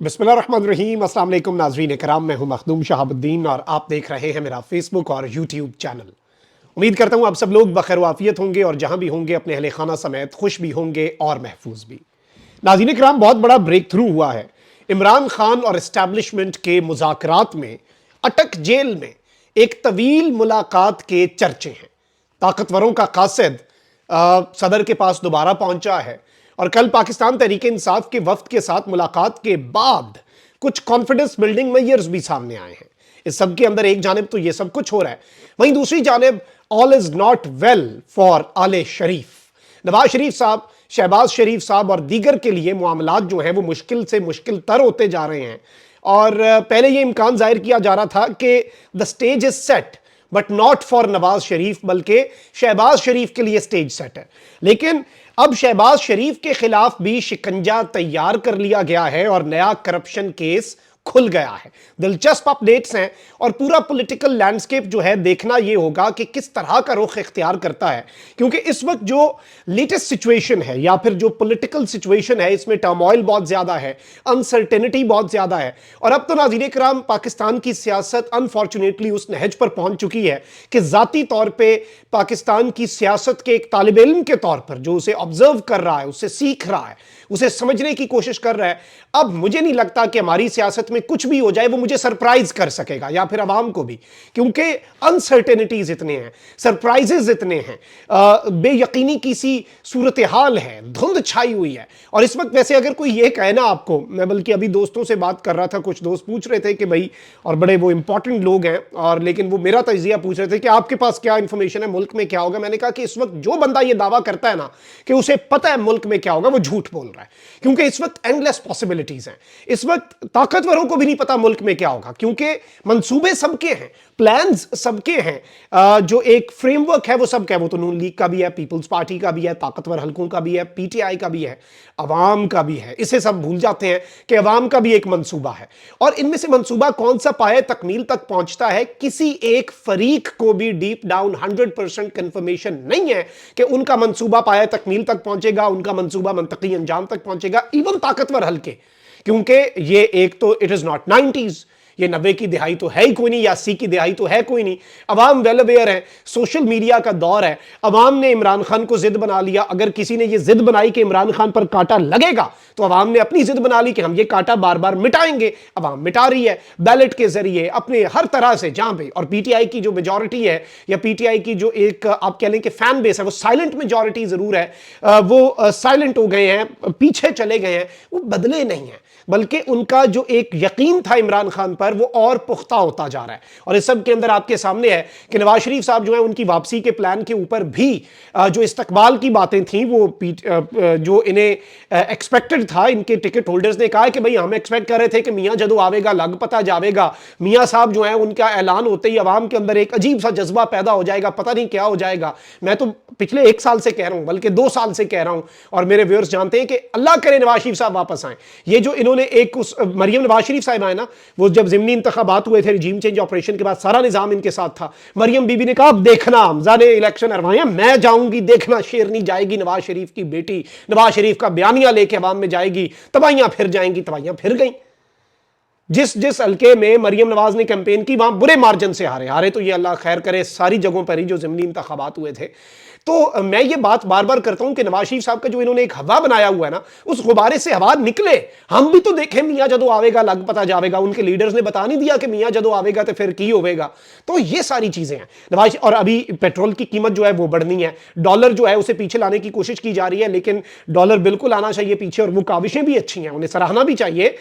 बिस्मिल्लाहिर्रहमानिर्रहीम। अस्सलाम वालेकुम नाज़रीन करام, मैं हूं मखदूम शहाबुद्दीन और आप देख रहे हैं मेरा फेसबुक और यूट्यूब चैनल। उम्मीद करता हूं आप सब लोग बखैर वाफियत होंगे और जहां भी होंगे अपने अहले खाना समेत खुश भी होंगे और महफूज भी। नाज़रीन करम, बहुत बड़ा ब्रेक थ्रू हुआ है। इमरान खान और एस्टैब्लिशमेंट के मुज़ाकरात में अटक जेल में एक तवील मुलाकात के चर्चे हैं। ताकतवरों का कासिद सदर के पास दोबारा पहुंचा है और कल पाकिस्तान तहरीक इंसाफ के वफ्द के साथ मुलाकात के बाद कुछ कॉन्फिडेंस बिल्डिंग मेजर्स भी सामने आए हैं। इस सब के अंदर एक जानिब तो ये सब कुछ हो रहा है, वहीं दूसरी जानिब all is not well for आले शरीफ। नवाज शरीफ साहब, शहबाज शरीफ साहब और दीगर के लिए मामलात जो हैं वो मुश्किल से मुश्किल तर होते जा रहे हैं। और पहले ये इम्कान जाहिर किया जा रहा था कि the stage is set but not for Nawaz Sharif, बल्कि शहबाज शरीफ के लिए स्टेज सेट है। लेकिन अब शहबाज शरीफ के खिलाफ भी शिकंजा तैयार कर लिया गया है और नया करप्शन केस खुल गया है। दिलचस्प अपडेट्स हैं और पूरा पॉलिटिकल लैंडस्केप जो है देखना यह होगा कि किस तरह का रुख इख्तियार करता है, क्योंकि इस वक्त जो लेटेस्ट सिचुएशन है या फिर जो पॉलिटिकल सिचुएशन है इसमें टर्मोइल बहुत ज्यादा है, अनसर्टेनिटी बहुत ज्यादा है। और अब तो नाज़रीन किराम, पाकिस्तान की सियासत अनफॉर्चुनेटली उस नहज पर पहुंच चुकी है कि जाती तौर पर पाकिस्तान की सियासत के एक तालिब इल्म के तौर पर जो उसे ऑब्जर्व कर रहा है, उससे सीख रहा है, उसे समझने की कोशिश कर रहा है, अब मुझे नहीं लगता कि हमारी सियासत में कुछ भी हो जाए वो मुझे सरप्राइज कर सकेगा या फिर आवाम को भी, क्योंकि अनसर्टेनिटीज इतने हैं, सरप्राइजेज इतने हैं, बेयकीनी की सी सूरत हाल है, धुंध छाई हुई है। और इस वक्त वैसे अगर कोई ये कहे ना आपको, मैं बल्कि अभी दोस्तों से बात कर रहा था, कुछ दोस्त पूछ रहे थे कि भाई, और बड़े वो इंपॉर्टेंट लोग हैं, और लेकिन वो मेरा तजिया पूछ रहे थे कि आपके पास क्या इंफॉर्मेशन है, मुल्क में क्या होगा। मैंने कहा कि इस वक्त जो बंदा ये दावा करता है ना कि उसे पता है मुल्क में क्या होगा, वो झूठ बोल रहा है, क्योंकि इस वक्त एंडलेस पॉसिबिलिटीज हैं। इस वक्त ताकतवरों को भी नहीं पता मुल्क में क्या होगा, क्योंकि मंसूबे सबके हैं, प्लान्स सबके हैं, जो एक फ्रेमवर्क है वो सबका है। वो तो नून लीग का भी है, पीपल्स पार्टी का भी है, ताकतवर हलकों का भी है, पीटीआई का भी है, अवाम का भी है। इसे सब भूल जाते हैं कि अवाम का भी एक मंसूबा है, और इनमें से मंसूबा कौन सा पाए तकमील तक पहुंचता है, किसी एक फरीक को भी डीप डाउन 100% कंफर्मेशन नहीं है कि उनका मंसूबा पाए तकमील तक पहुंचेगा, उनका मंसूबा मंतकी अंजाम तक पहुंचेगा। इवन ताकतवर हलके, क्योंकि ये एक तो इट इज नॉट 90s, ये 90 की दिहाई तो है ही कोई नहीं, या 80 की दिहाई तो है कोई नहीं। अवाम वेल अवेयर है, सोशल मीडिया का दौर है, अवाम ने इमरान खान को जिद बना लिया। अगर किसी ने ये जिद बनाई कि इमरान खान पर कांटा लगेगा, तो अवाम ने अपनी जिद बना ली कि हम ये कांटा बार बार मिटाएंगे। अवाम मिटा रही है बैलेट के जरिए, अपने हर तरह से, जहां पे। और पीटीआई की जो मेजॉरिटी है, या पीटीआई की जो एक आप कह लें कि फैन बेस है, वो साइलेंट मेजॉरिटी जरूर है, वो साइलेंट हो गए हैं, पीछे चले गए हैं, वो बदले नहीं है, बल्कि उनका जो एक यकीन था इमरान खान पर वो और पुख्ता होता जा रहा है। और इस सब के अंदर आपके सामने है कि नवाज शरीफ साहब जो है उनकी वापसी के प्लान के ऊपर भी जो इस्तकबाल की बातें थी, वो जो इन्हें एक्सपेक्टेड था, इनके टिकट होल्डर्स ने कहा कि भाई हम एक्सपेक्ट कर रहे थे कि मियां जदों आवेगा लग पता जावेगा। मियां साहब जो है उनका ऐलान होते ही अवाम के अंदर एक अजीब सा जज्बा पैदा हो जाएगा, पता नहीं क्या हो जाएगा। मैं तो पिछले 1 साल से कह रहा हूं, बल्कि 2 साल से कह रहा हूं, और मेरे व्यूअर्स जानते हैं कि अल्लाह करे नवाज शरीफ साहब वापस आए। ये जो इन्होंने एक उस मरियम नवाज शरीफ साहब आए ना, वो जब ज़िमनी इंतखाबात हुए थे रिजीम चेंज ऑपरेशन के बाद, सारा निजाम इनके साथ था। मरियम बीबी ने कहा अब देखना, हमजा ने इलेक्शन हरवाए, मैं जाऊंगी, देखना शेरनी जाएगी, नवाज शरीफ की बेटी नवाज शरीफ का बयानिया लेके अवाम में जाएगी, तबाहियां फिर जाएंगी। तबाहियां फिर गई। जिस जिस हल्के में मरियम नवाज ने कैंपेन की, वहां बुरे मार्जिन से हारे तो ये अल्लाह खैर करे सारी जगहों पर ही जो ज़िमनी इंतखाबात हुए थे। तो मैं ये बात बार बार करता हूं कि नवाज शरीफ साहब का जो इन्होंने एक हवा बनाया हुआ है ना, उस गुब्बारे से हवा निकले। हम भी तो देखें, मियां जदों आवेगा लग पता जावेगा। उनके लीडर्स ने बता नहीं दिया कि मियां जदों आवेगा तो फिर की होवेगा। तो ये सारी चीजें हैं नवाज। और अभी पेट्रोल की कीमत जो है वो बढ़नी है, डॉलर जो है उसे पीछे लाने की कोशिश की जा रही है, लेकिन डॉलर बिल्कुल आना चाहिए पीछे, और वो काविशें भी अच्छी हैं, उन्हें सराहना भी चाहिए।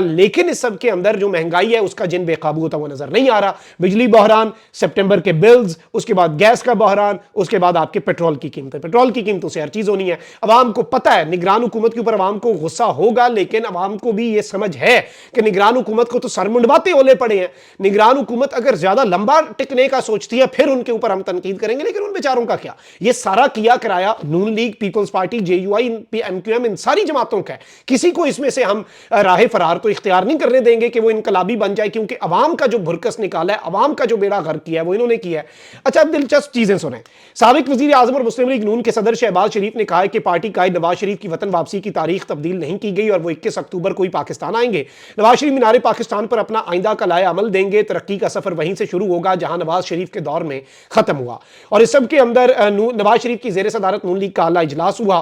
लेकिन इस सब के अंदर जो महंगाई है उसका जिन बेकाबू होता हुआ नजर नहीं आ रहा। बिजली बहरान, सितंबर के बिल्स, उसके बाद गैस का बहरान, उसके बाद आपके पेट्रोल की कीमतें। पेट्रोल की कीमतों से हर चीज होनी है। अवाम को पता है, निगरान हुकूमत के ऊपर अवाम को गुस्सा होगा, लेकिन अवाम को भी यह समझ है कि निगरान हुकूमत को तो सरमुंडवाते ओले पड़े हैं। निगरान हुकूमत अगर ज्यादा लंबा टिकने का सोचती है, फिर उनके ऊपर हम तनकीद करेंगे, लेकिन उन बेचारों का क्या। यह सारा किया कराया Noon league, peoples party, JUI, MQM, इन सारी जमातों का है। किसी को इसमें से हम राह फरार तो इख्तियार नहीं करने देंगे कि वो इनकलाबी बन जाए, क्योंकि अवाम का जो भुरकस निकाला है, अवाम का जो बेड़ा गर्क किया है, वो इन्होंने किया है। अच्छा, अब दिलचस्प चीजें सुने। साबिक वजीर आजम और मुस्लिम लीग नून के सदर शहबाज शरीफ ने कहा है कि पार्टी कायद नवाज शरीफ की वतन वापसी की तारीख तब्दील नहीं की गई और वो 21 अक्टूबर को ही पाकिस्तान आएंगे। नवाज शरीफ मीनार पाकिस्तान पर अपना आइंदा का लाए अमल देंगे। तरक्की का सफर वहीं से शुरू होगा जहां नवाज शरीफ के दौर में खत्म हुआ। और इस सब के अंदर नवाज शरीफ की जेर सदारत नून लीग का आला इजलास हुआ,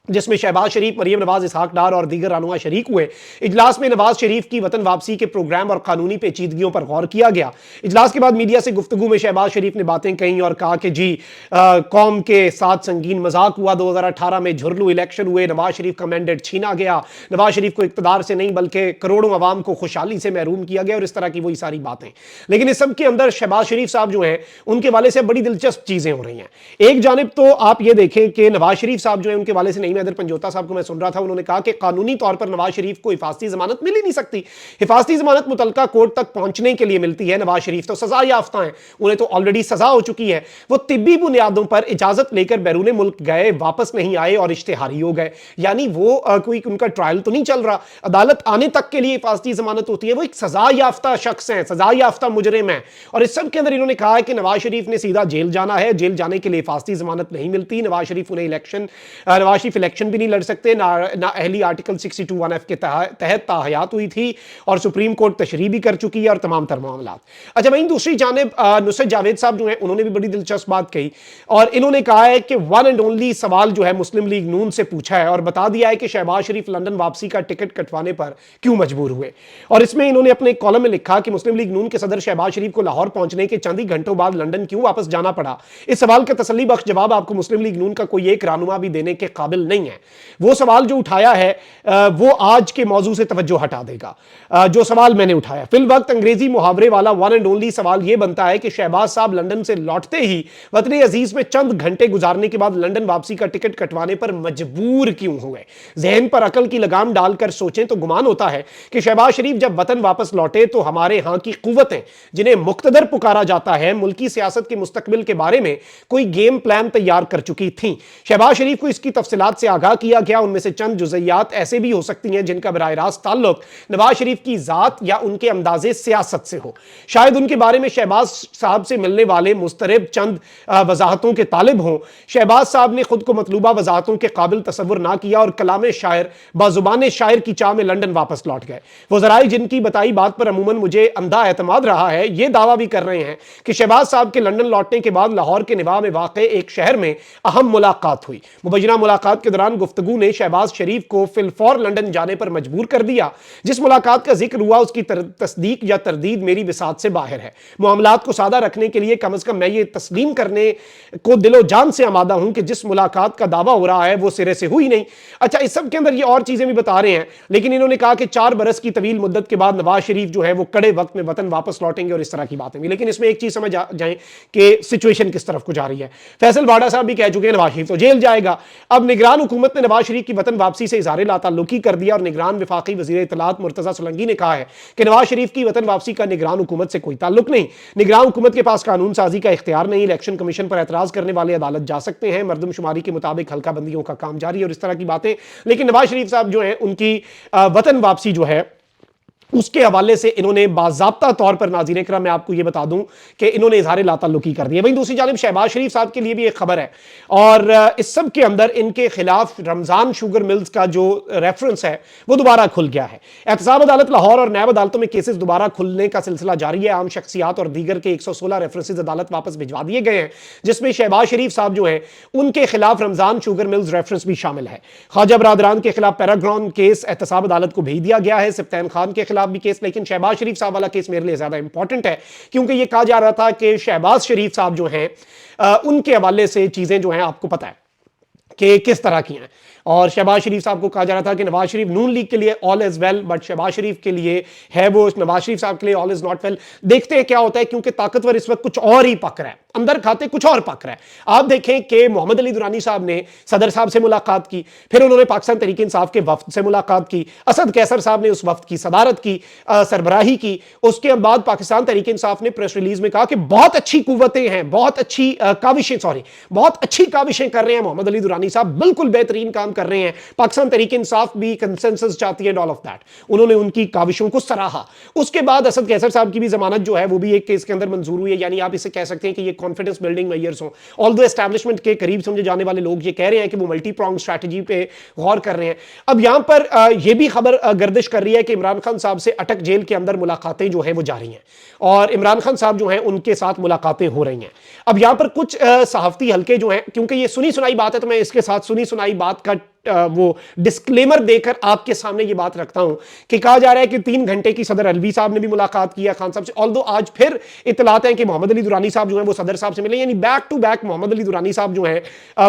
जिसमें शहबाज शरीफ, मरियम नवाज, इसहाक डार और दीगर रहनुमा शरीक हुए। इजलास में नवाज शरीफ की वतन वापसी के प्रोग्राम और कानूनी पेचीदगियों पर गौर किया गया। इजलास के बाद मीडिया से गुफ्तगू में शहबाज शरीफ ने बातें कही और कहा कि जी कौम के साथ संगीन मजाक हुआ। 2018 में झुरलू इलेक्शन हुए, नवाज शरीफ का मैंडेट छीना गया, नवाज शरीफ को इक्तदार से नहीं बल्कि करोड़ों अवाम को खुशहाली से महरूम किया गया और इस तरह की वही सारी बातें। लेकिन इस सब के अंदर शहबाज शरीफ साहब जो हैं उनके वाले से बड़ी दिलचस्प चीजें हो रही हैं। एक जानिब तो आप ये देखें कि नवाज शरीफ साहब जो है उनके वाले से नहीं, मैं इधर पंजोता साहब को मैं सुन रहा था, उन्होंने कहा कि कानूनी तौर पर नवाज शरीफ को हिफाजती जमानत मिल ही नहीं सकती। हिफाजती जमानत मुतलका कोर्ट तक पहुंचने के लिए मिलती है। नवाज शरीफ तो सजा याफ्ता हैं, उन्हें तो ऑलरेडी सजा हो चुकी है। वो तिब्बी बुनियादों पर इजाजत लेकर बैरून मुल्क गए, वापस नहीं आए और इश्तेहारी हो गए। यानी वो कोई उनका ट्रायल तो नहीं चल रहा, अदालत आने तक के लिए हिफाजती जमानत होती है। वो एक सजा याफ्ता शख्स हैं, सजा याफ्ता मुजरिम है। और इस सब के अंदर इन्होंने कहा है कि नवाज शरीफ ने सीधा जेल जाना है, जेल जाने के लिए हिफाजती जमानत नहीं मिलती। नवाज शरीफ इलेक्शन भी नहीं लड़ सकते, ना अहली आर्टिकल 62(1)(f) के तहत ताहयात हुई थी और सुप्रीम कोर्ट तशरीह भी कर चुकी है और तमाम तर मामलात। अच्छा, वहीं दूसरी जानिब नुसरत जावेद साहब जो हैं उन्होंने भी बड़ी दिलचस्प बात कही और इन्होंने कहा है कि वन एंड ओनली सवाल जो है मुस्लिम लीग नून से पूछा है और बता दिया है कि शहबाज शरीफ लंदन वापसी का टिकट कटवाने पर क्यों मजबूर हुए। और इसमें इन्होंने अपने कॉलम में लिखा कि मुस्लिम लीग नून के सदर शहबाज शरीफ को लाहौर पहुंचने के चंद ही घंटों बाद लंदन क्यों वापस जाना पड़ा। इस सवाल का तसल्ली बख्श जवाब आपको मुस्लिम लीग नून का कोई एक रहनुमा भी देने के काबिल नहीं है। वो सवाल जो उठाया है वो आज के मौजू से तवज्जो हटा देगा। जो सवाल मैंने उठाया फिल वक्त अंग्रेजी मुहावरे वाला वन एंड ओनली सवाल यह बनता है कि शहबाज साहब लंदन से लौटते ही वतन अजीज में चंद घंटे गुजारने के बाद लंदन वापसी का टिकट कटवाने पर मजबूर क्यों हुए। जहन पर अकल की लगाम डालकर सोचें तो गुमान होता है कि शहबाज शरीफ जब वतन वापस लौटे तो हमारे यहां की कुव्वतें जिन्हें मुक्तदर पुकारा जाता है मुल्की सियासत के मुस्तकबिल के बारे में कोई गेम प्लान तैयार कर चुकी थी। शहबाज शरीफ को इसकी तफसीलात से आगाह किया गया। उनमें से चंद जुज़इयात ऐसे भी हो सकती हैं जिनका बराह रास्त ताल्लुक नवाज शरीफ की जात या उनके अंदाजे सियासत से हो। शायद उनके बारे में शहबाज साहब से मिलने वाले मुस्तरब चंद वजाहतों के तालिब हों। शहबाज साहब ने खुद को मतलूबा वजाहतों के काबिल तसव्वुर ना किया और कलाम शायर बाजुबान शायर की चाह में लंदन वापस लौट गए। वो ज़राए जिनकी बताई बात पर अमूमन मुझे अंधा एतमाद रहा है ये दावा भी कर रहे हैं कि शहबाज साहब के लंदन लौटने के बाद लाहौर के निवाह में वाक़े एक शहर में अहम मुलाकात हुई। मुबैना मुलाकात के दौरान गुफ्तगू ने शहबाज शरीफ को फिलफौर लंदन जाने पर मजबूर कर दिया। जिस मुलाकात का जिक्र हुआ उसकी तस्दीक या तरदीद मेरी बिसात से बाहर है। मामलात को सादा रखने के लिए कम से कम मैं ये तस्लीम करने को दिलो जान से आमादा हूं कि जिस मुलाकात का दावा हो रहा है वो सिरे से हुई नहीं। अच्छा, इस सब के अंदर ये और चीजें भी बता रहे हैं, लेकिन इन्होंने कहा कि 4 बरस की तवील मुद्दत के बाद नवाज शरीफ जो है वो कड़े वक्त में वतन वापस लौटेंगे और इस तरह की बातें भी। लेकिन इसमें एक चीज समझ जाए कि सिचुएशन किस तरफ को जा रही है। फैसल वाडा साहब भी कह चुके हैं नवाज शरीफ तो जेल जाएगा। अब निगरान हुकूमत ने नवाज शरीफ की वतन वापसी से इज़हार लाताल्लुकी कर दिया और निगरान वफाकी वज़ीर इत्तलात मुर्तज़ा सोलंकी ने कहा है कि नवाज शरीफ की वतन वापसी का निगरान हुकूमत से कोई ताल्लुक नहीं। निगरान हुकूमत के पास कानून साजी का इख्तियार नहीं। इलेक्शन कमीशन पर एतराज करने वाले अदालत जा सकते हैं। मरदमशुमारी के मुताबिक हल्का बंदियों का काम जारी है और इस तरह की बातें। लेकिन नवाज शरीफ साहब जो है उनकी वतन वापसी जो है उसके हवाले से इन्होंने बाज़ाब्ता तौर पर नाज़रीन इकराम मैं आपको यह बता दूं कि इन्होंने इज़हार लाताल्लुकी कर दिया। वहीं दूसरी जानिब शहबाज शरीफ साहब के लिए भी एक खबर है और इस सब के अंदर इनके खिलाफ रमज़ान शुगर मिल्स का जो रेफरेंस है वो दोबारा खुल गया है। एहतसाब अदालत लाहौर और नैब अदालतों में केसेस दोबारा खुलने का सिलसिला जारी है। आम शख्सियात और दीगर के 116 रेफरेंसेज अदालत वापस भिजवा दिए गए हैं, जिसमें शहबाज शरीफ साहब जो है उनके खिलाफ रमज़ान शुगर मिल्स रेफरेंस भी शामिल है। ख्वाजा बरादरान के खिलाफ पैराग्राउंड केस एहतसाब अदालत को भेज दिया गया है। सिप्तान खान के खिलाफ भी केस, लेकिन शहबाज शरीफ साहब वाला केस मेरे लिए ज्यादा इंपॉर्टेंट है क्योंकि यह कहा जा रहा था कि शहबाज शरीफ साहब जो हैं उनके हवाले से चीजें जो हैं आपको पता है कि किस तरह की हैं। और शहबाज शरीफ साहब को कहा जा रहा था कि नवाज शरीफ नून लीग के लिए all is well, but Shahbaz Sharif के लिए है वो नवाज शरीफ साहब के लिए ऑल इज नॉट वेल। देखते हैं क्या होता है क्योंकि ताकतवर इस वक्त कुछ और ही पक रहा है, अंदर खाते कुछ और पक रहा है। आप देखें कि मोहम्मद अली दुरानी साहब ने सदर साहब से मुलाकात की, फिर उन्होंने पाकिस्तान तहरीक इंसाफ के वफ्द से मुलाकात की, असद कैसर साहब ने उस वफ्द की सदारत की, सरबराही की। उसके बाद पाकिस्तान तहरीक इंसाफ ने प्रेस रिलीज में कहा कि बहुत अच्छी कुव्वतें हैं, बहुत अच्छी काविशें कर रहे हैं मोहम्मद अली दुरानी साहब, बिल्कुल बेहतरीन काम کام کر رہے ہیں. پاکستان تحریک انصاف بھی کنسنسس چاہتی ہے, آل آف دیٹ. انہوں نے ان کی کاوشوں کو سراہا. اس کے بعد اسد قیصر صاحب کی بھی ضمانت جو ہے وہ بھی ایک کیس کے اندر منظور ہوئی ہے. یعنی آپ اسے کہہ سکتے ہیں کہ یہ کانفیڈنس بلڈنگ میئرز ہوں. آلدو اسٹیبلشمنٹ کے قریب سمجھے جانے والے لوگ یہ کہہ رہے ہیں کہ وہ ملٹی پرونگ اسٹریٹجی پہ غور کر رہے ہیں. اب یہاں پر یہ بھی خبر گردش کر رہی ہے کہ عمران خان صاحب سے اٹک جیل کے اندر ملاقاتیں جو ہیں وہ جاری ہیں, اور عمران خان صاحب جو ہیں ان کے ساتھ ملاقاتیں ہو رہی ہیں. اب یہاں پر کچھ صحافتی حلقے جو ہیں, کیونکہ یہ سنی سنائی بات ہے تو میں اس کے ساتھ سنی سنائی بات کا وہ ڈسکلیمر دے کر آپ کے سامنے یہ بات رکھتا ہوں کہ کہا جا رہا ہے کہ 3 گھنٹے کی صدر علوی صاحب نے بھی ملاقات کیا خان صاحب سے. آلدو آج پھر اطلاعات ہیں کہ محمد علی درانی صاحب جو ہیں وہ صدر صاحب سے ملے, یعنی بیک ٹو بیک محمد علی درانی صاحب جو ہیں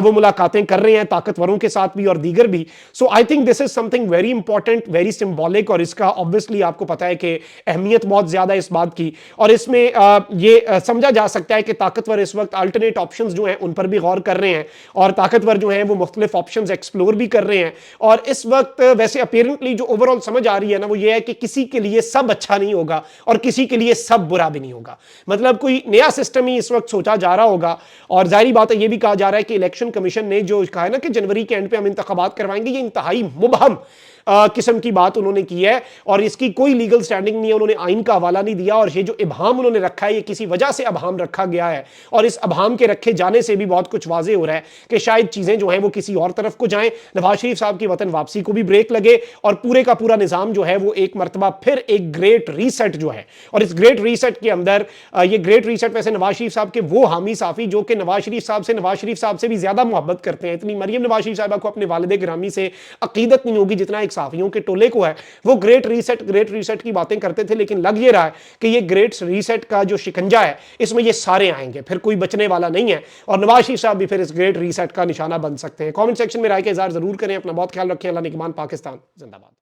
وہ ملاقاتیں کر رہے ہیں طاقتوروں کے ساتھ بھی اور دیگر بھی. So I think this is something very important, very symbolic, اور اس کا obviously آپ کو پتا ہے کہ اہمیت بہت زیادہ اس بات کی, اور اس میں یہ سمجھا جا سکتا ہے کہ طاقتور اس وقت الٹرنیٹ آپشنز جو ہیں ان پر بھی غور کر رہے ہیں, اور طاقتور جو ہیں وہ مختلف آپشنز ایکسپلور بھی کر رہے ہیں. اور اس وقت ویسے اپیرنٹلی جو اوورال سمجھ آ رہی ہے نا وہ یہ ہے کہ کسی کے لیے سب اچھا نہیں ہوگا اور کسی کے لیے سب برا بھی نہیں ہوگا. مطلب کوئی نیا سسٹم ہی اس وقت سوچا جا رہا ہوگا. اور ظاہری بات ہے یہ بھی کہا جا رہا ہے کہ الیکشن کمیشن نے جو کہا ہے نا کہ جنوری کے اینڈ پہ ہم انتخابات کروائیں گے, یہ انتہائی مبہم قسم کی بات انہوں نے کی ہے, اور اس کی کوئی لیگل سٹینڈنگ نہیں ہے. انہوں نے آئین کا حوالہ نہیں دیا, اور یہ جو ابہام انہوں نے رکھا ہے یہ کسی وجہ سے ابہام رکھا گیا ہے, اور اس ابہام کے رکھے جانے سے بھی بہت کچھ واضح ہو رہا ہے کہ شاید چیزیں جو ہیں وہ کسی اور طرف کو جائیں, نواز شریف صاحب کی وطن واپسی کو بھی بریک لگے, اور پورے کا پورا نظام جو ہے وہ ایک مرتبہ پھر ایک گریٹ ریسٹ جو ہے. اور اس گریٹ ریسٹ کے اندر یہ گریٹ ریسٹ ویسے نواز شریف صاحب کے وہ حامی صافی جو کہ نواز شریف صاحب سے بھی زیادہ محبت کرتے ہیں, اتنی مریم نواز شریف صاحبہ کو اپنے والد گرامی سے عقیدت نہیں ہوگی جتنا ایک صحافیوں کے ٹولے کو ہے, وہ گریٹ ریسٹ کی باتیں کرتے تھے. لیکن لگ یہ رہا ہے کہ یہ گریٹ ریسٹ کا جو شکنجہ ہے اس میں یہ سارے آئیں گے, پھر کوئی بچنے والا نہیں ہے, اور نواز شریف صاحب بھی پھر اس گریٹ ریسٹ کا نشانہ بن سکتے ہیں. کامنٹ سیکشن میں رائے کا اظہار ضرور کریں. اپنا بہت خیال رکھیں. اللہ نگہبان. پاکستان زندہ باد.